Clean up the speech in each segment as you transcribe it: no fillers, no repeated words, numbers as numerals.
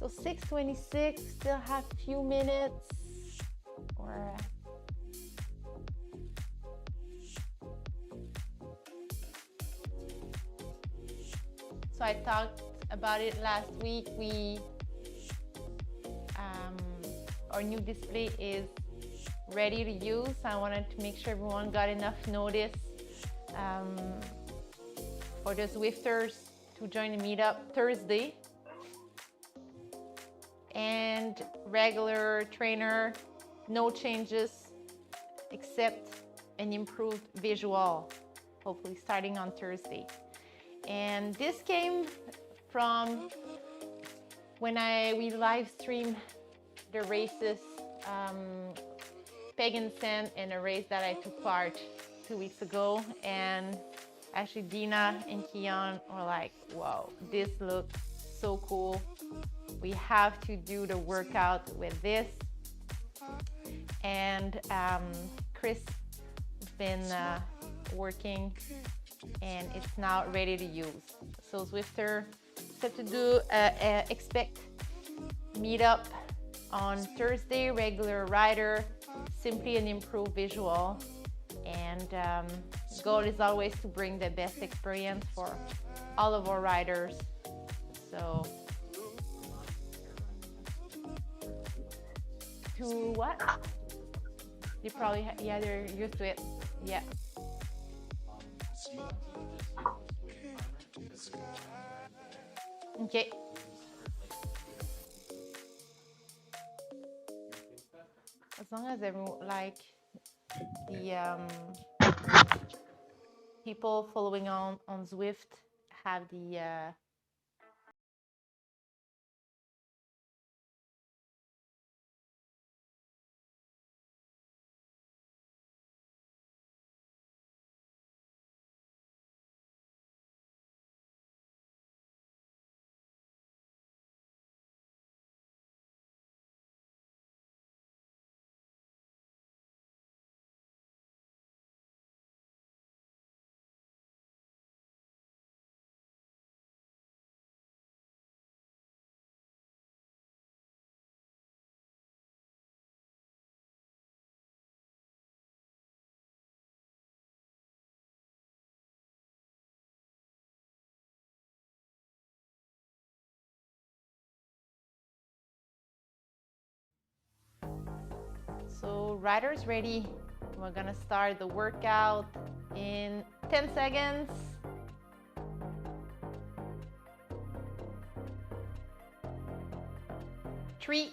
So 6:26, still have a few minutes. Or so I talked about it last week. Our new display is ready to use. I wanted to make sure everyone got enough notice for the Zwifters to join the meetup Thursday. And regular trainer, no changes except an improved visual, hopefully starting on Thursday. And this came from when we live stream the races, Pagan Sand, and a race that I took part 2 weeks ago. And actually Dina and Kian were like, wow, this looks so cool. We have to do the workout with this. And Chris has been working and it's now ready to use. So Zwifter set to do expect meetup on Thursday, regular rider, simply an improved visual. And goal is always to bring the best experience for all of our riders. So to what? You probably, yeah, they're used to it. Yeah. Okay. As long as everyone, like the people following on Zwift have the So riders ready. We're gonna start the workout in 10 seconds. 3,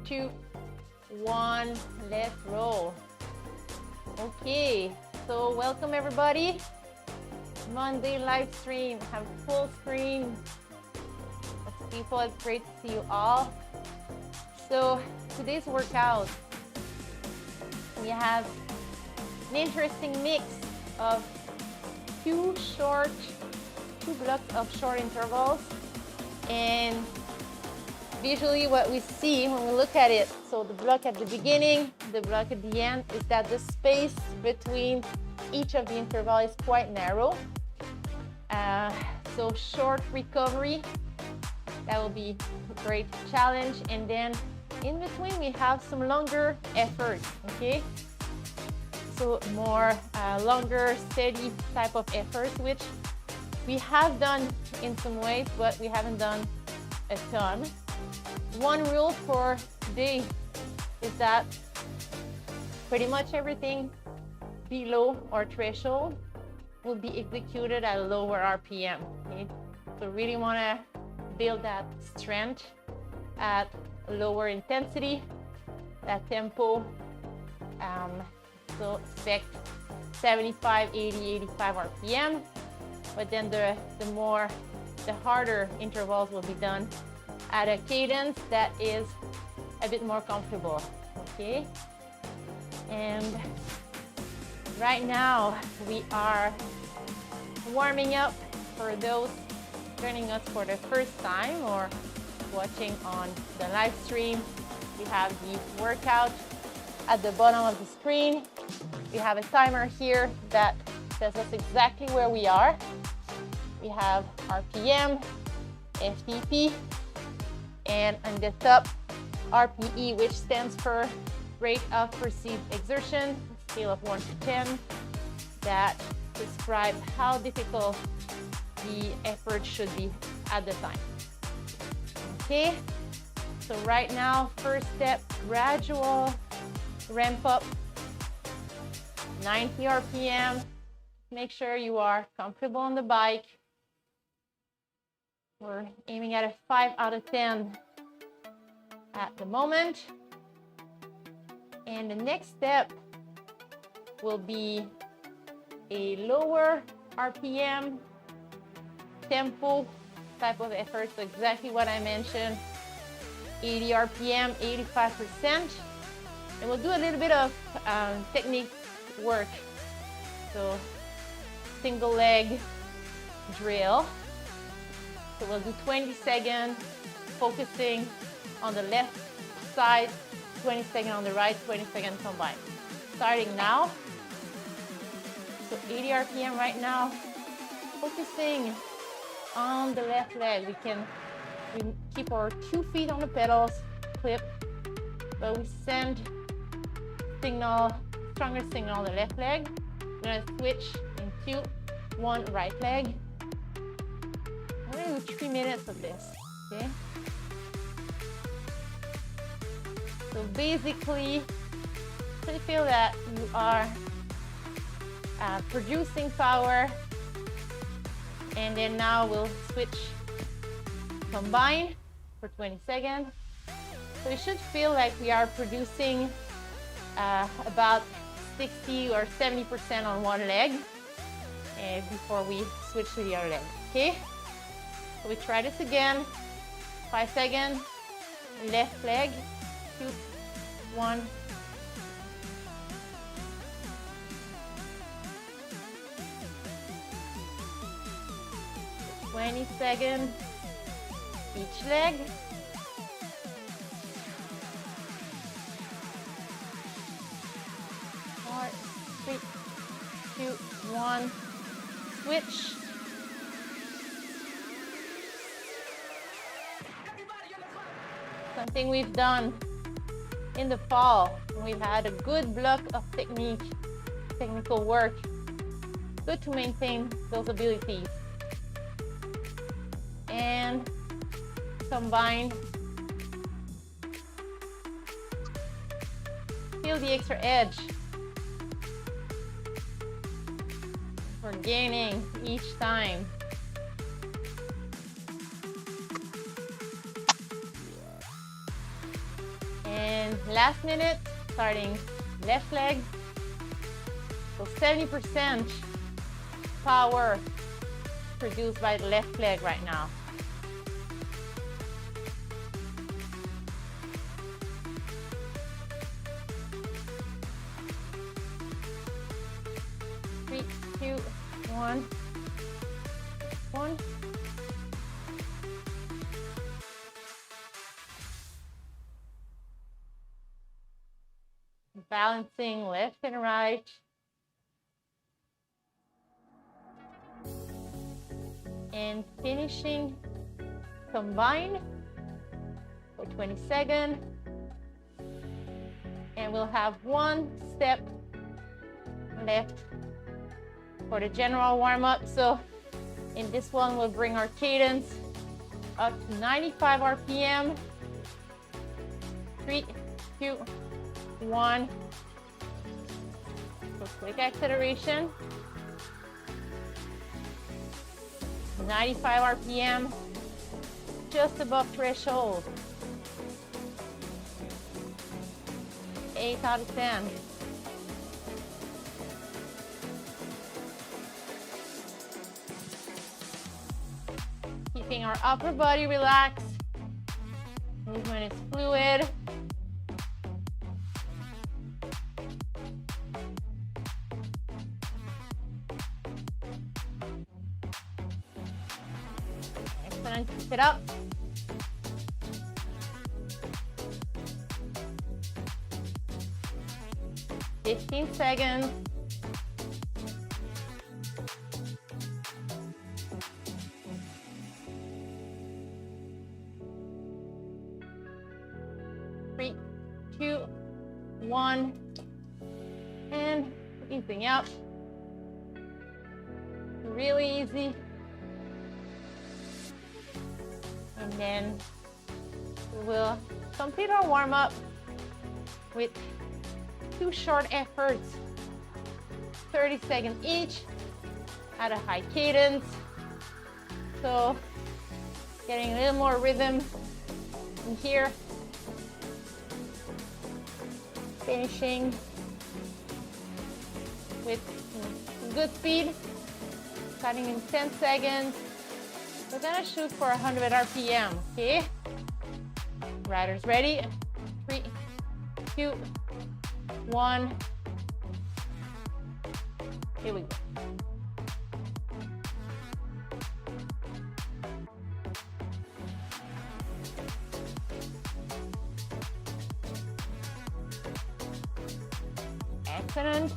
2, 1, let's roll. Okay, so welcome everybody. Monday live stream, have full screen. Lots of people, it's great to see you all. So today's workout, we have an interesting mix of two blocks of short intervals, and visually what we see when we look at it, so the block at the beginning, the block at the end, is that the space between each of the intervals is quite narrow. So short recovery, that will be a great challenge. And then in between we have some longer effort, okay? So more longer, steady type of effort, which we have done in some ways, but we haven't done a ton. One rule for today is that pretty much everything below our threshold will be executed at a lower RPM. Okay? So really want to build that strength at a lower intensity, that tempo. So expect 75, 80, 85 RPM, but then the harder intervals will be done at a cadence that is a bit more comfortable, okay? And right now we are warming up. For those joining us for the first time or watching on the live stream, we have the workout at the bottom of the screen. We have a timer here that tells us exactly where we are. We have RPM, FTP, And on the top, RPE, which stands for rate of perceived exertion, scale of 1 to 10, that describe how difficult the effort should be at the time. Okay, so right now, first step, gradual ramp up, 90 RPM. Make sure you are comfortable on the bike. We're aiming at a 5 out of 10 at the moment. And the next step will be a lower RPM tempo type of effort. So exactly what I mentioned, 80 RPM, 85%. And we'll do a little bit of technique work. So single leg drill. So we'll do 20 seconds, focusing on the left side, 20 seconds on the right, 20 seconds combined. Starting now. So 80 RPM right now, focusing on the left leg. We keep our 2 feet on the pedals, clip, but we send signal, stronger signal on the left leg. We're gonna switch into 1 right leg. We're gonna do 3 minutes of this, okay? So basically, you feel that you are producing power, and then now we'll switch combine for 20 seconds. So it should feel like we are producing about 60 or 70% on one leg before we switch to the other leg, okay? So we try this again, 5 seconds, left leg, 2, 1. So 20 seconds each leg. 4, 3, 2, 1. Switch. Something we've done in the fall. We've had a good block of technical work. Good to maintain those abilities. And combine. Feel the extra edge. We're gaining each time. And last minute, starting left leg. So 70% power produced by the left leg right now. Three, two, one. Balancing left and right. And finishing combine for 20 seconds. And we'll have 1 step left for the general warm-up. So in this one, we'll bring our cadence up to 95 RPM. 3, 2, 1. So quick acceleration. 95 RPM, just above threshold. 8 out of 10. Keeping our upper body relaxed. Movement is fluid. Excellent. Keep it up. Fifteen seconds. 1, and easing up. Really easy. And then we will complete our warm-up with 2 short efforts, 30 seconds each at a high cadence. So getting a little more rhythm in here. Finishing with good speed, starting in 10 seconds. We're gonna shoot for 100 RPM, okay? Riders ready? 3, 2, 1. Here we go. Excellent.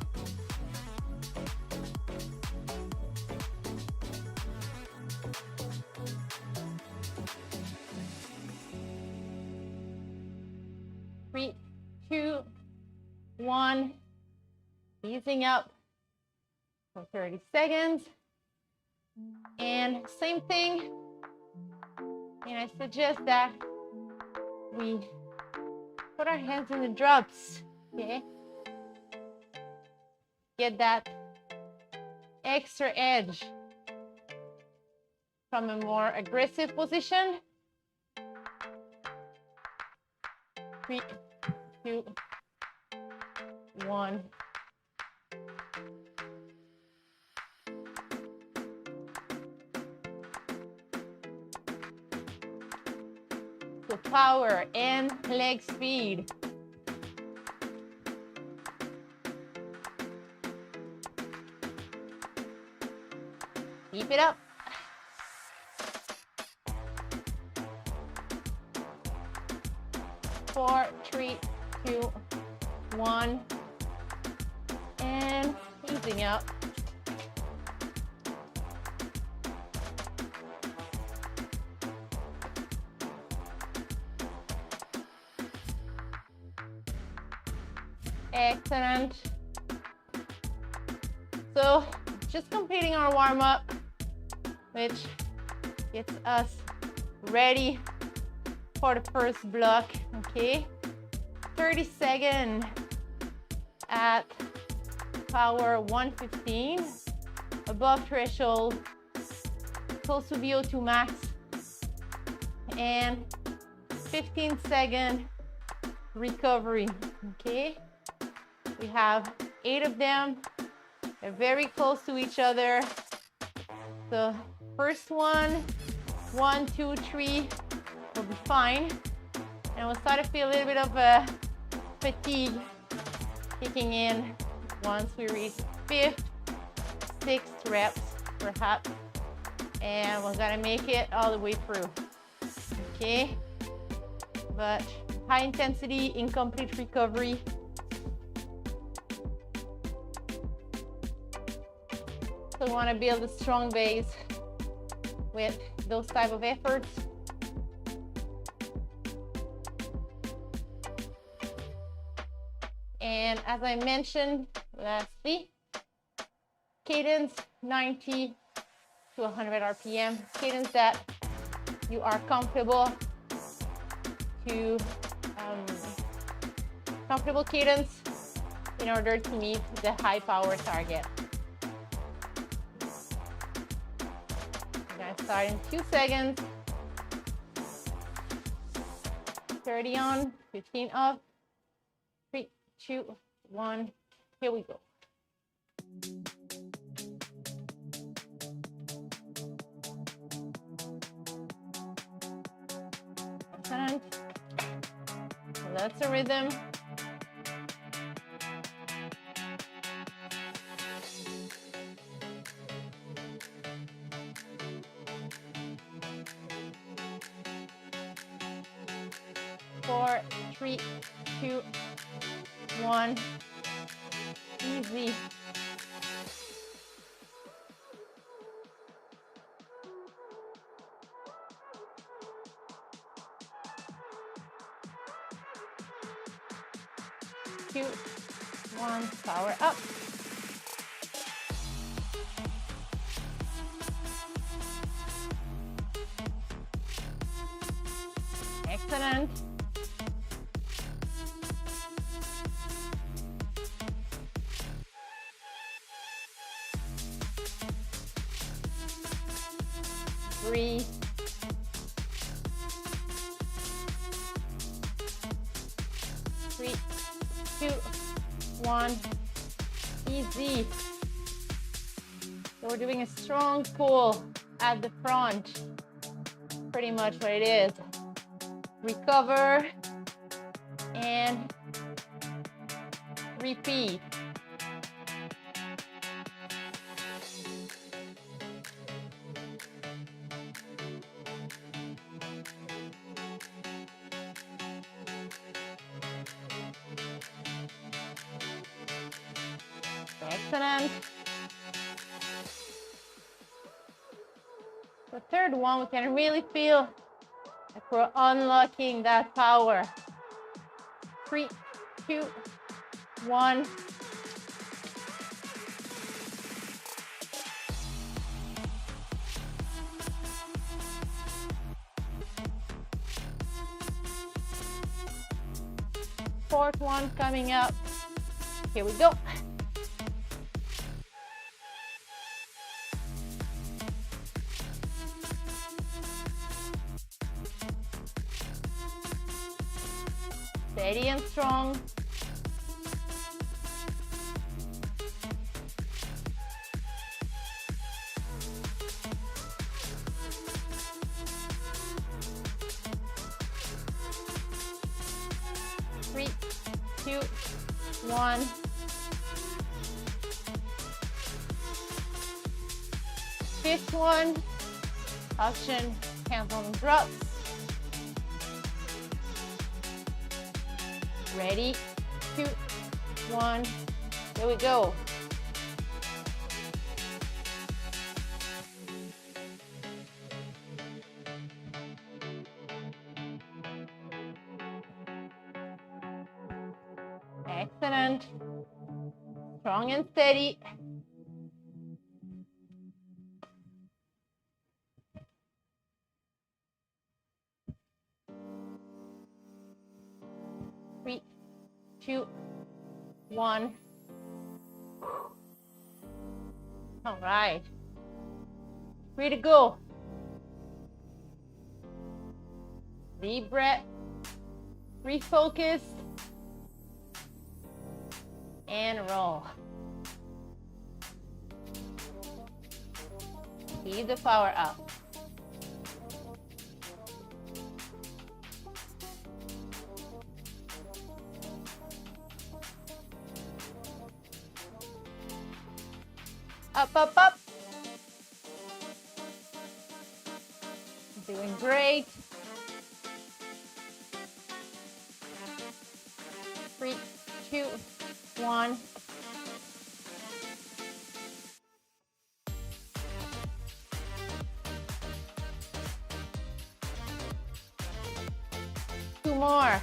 Three, 2, 1. Easing up for 30 seconds. And same thing. And I suggest that we put our hands in the drops, okay? Get that extra edge from a more aggressive position. 3, 2, 1. So power and leg speed. Keep it up. 4, 3, 2, 1. And easing up. Excellent. So just completing our warm-up, which gets us ready for the first block, okay? 30 seconds at power 115, above threshold, close to VO2 max, and 15-second recovery, okay? We have 8 of them. They're very close to each other. The first one, 1, 2, 3 will be fine. And we'll start to feel a little bit of fatigue kicking in once we reach 5th, 6th reps, perhaps. And we're gonna make it all the way through, okay? But high intensity, incomplete recovery. So we want to build a strong base with those type of efforts. And as I mentioned lastly, cadence 90 to 100 RPM, cadence that you are comfortable to, comfortable cadence in order to meet the high power target. Start in 2 seconds. 30 on, 15 off. 3, 2, 1. Here we go. Excellent. That's a rhythm. Four, 3, 2, 1. Easy. 2, 1, power up. Excellent. Breathe. 3, 2, 1. Easy. So we're doing a strong pull at the front. Pretty much what it is. Recover and repeat. Excellent. The third one, we can really feel like we're unlocking that power. 3, 2, 1. Fourth one coming up. Here we go. Steady and strong. Three, 2, 1. Fifth one, option, hands on drops. Ready, 2, 1, here we go. Excellent. Strong and steady. Three, 2, 1. All right. Free to go. Deep breath. Refocus. And roll. Keep the power up. Up, up, up. Doing great. 3, 2, 1. Two more.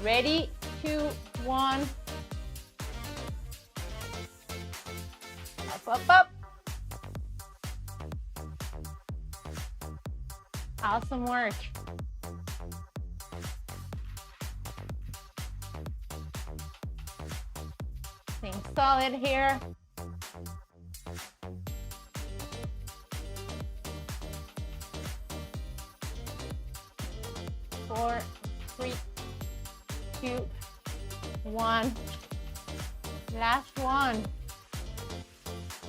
Ready? 2, 1. Up, up, up. Awesome work. Staying solid here. Four, 3, 2, 1. Last one.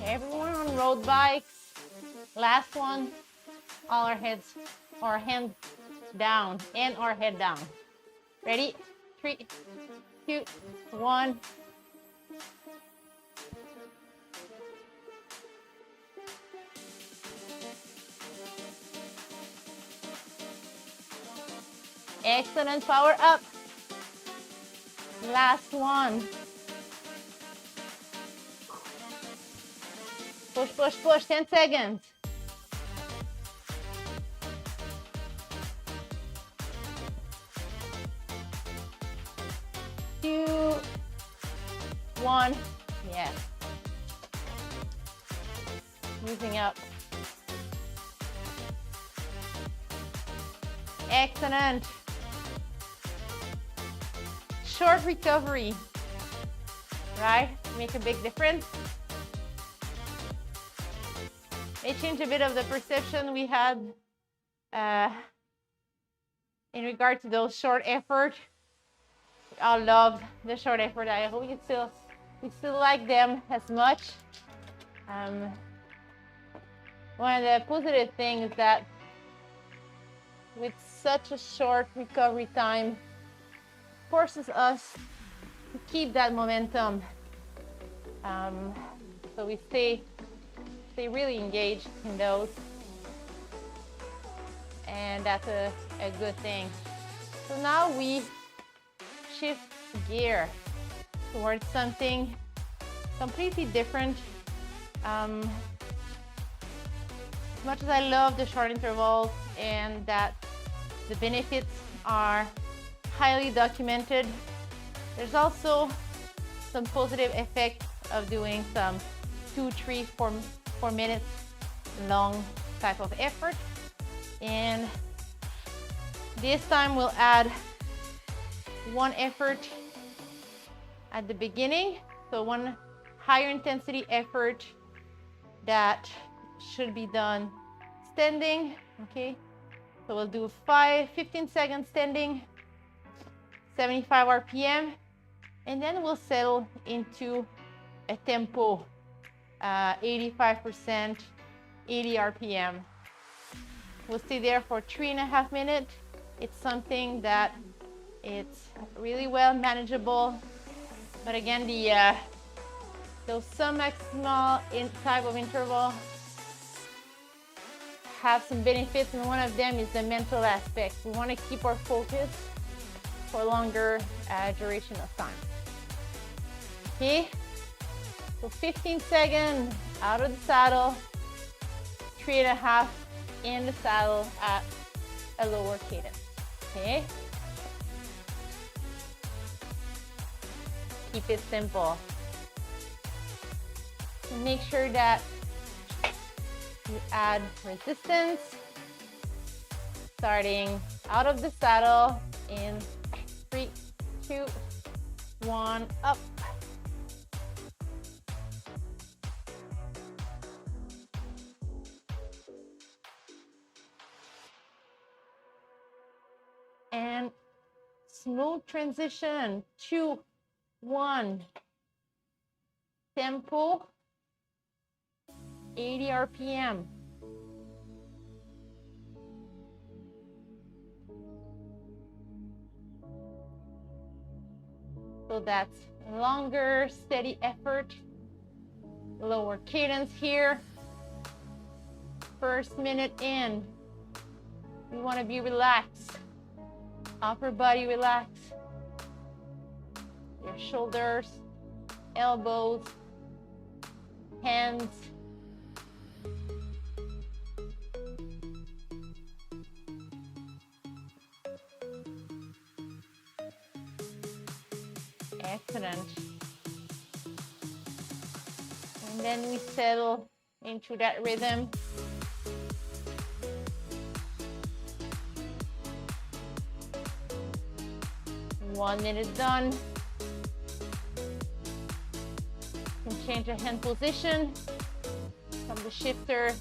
Everyone on road bikes. Last one. All our heads, our hands down and our head down. Ready? 3, 2, 1. Excellent, power up. Last one. Push, push, push, 10 seconds. Using up. Excellent. Short recovery, right? Make a big difference. May change a bit of the perception we had in regard to those short effort. We all love the short effort. I hope we still like them as much. One of the positive things is that with such a short recovery time, forces us to keep that momentum. So we stay really engaged in those. And that's a good thing. So now we shift gear towards something completely different. As much as I love the short intervals and that the benefits are highly documented, there's also some positive effect of doing some 2, 3, 4 minutes long type of effort. And this time we'll add one effort at the beginning. So one higher intensity effort that should be done standing, okay? So we'll do 15 seconds standing, 75 RPM, and then we'll settle into a tempo, 85%, 80 RPM. We'll stay there for 3.5 minutes. It's something that it's really well manageable. But again, those submaximal type of interval have some benefits, and one of them is the mental aspect. We want to keep our focus for longer duration of time. Okay, so 15 seconds out of the saddle, 3.5 in the saddle at a lower cadence. Okay, keep it simple. And make sure that you add resistance, starting out of the saddle in 3, 2, 1, up. And smooth transition, 2, 1, tempo, 80 RPM. So that's longer, steady effort, lower cadence here. First minute in, you want to be relaxed, upper body relaxed, your shoulders, elbows, hands. Excellent. And then we settle into that rhythm. One minute done. You can change the hand position from the shifter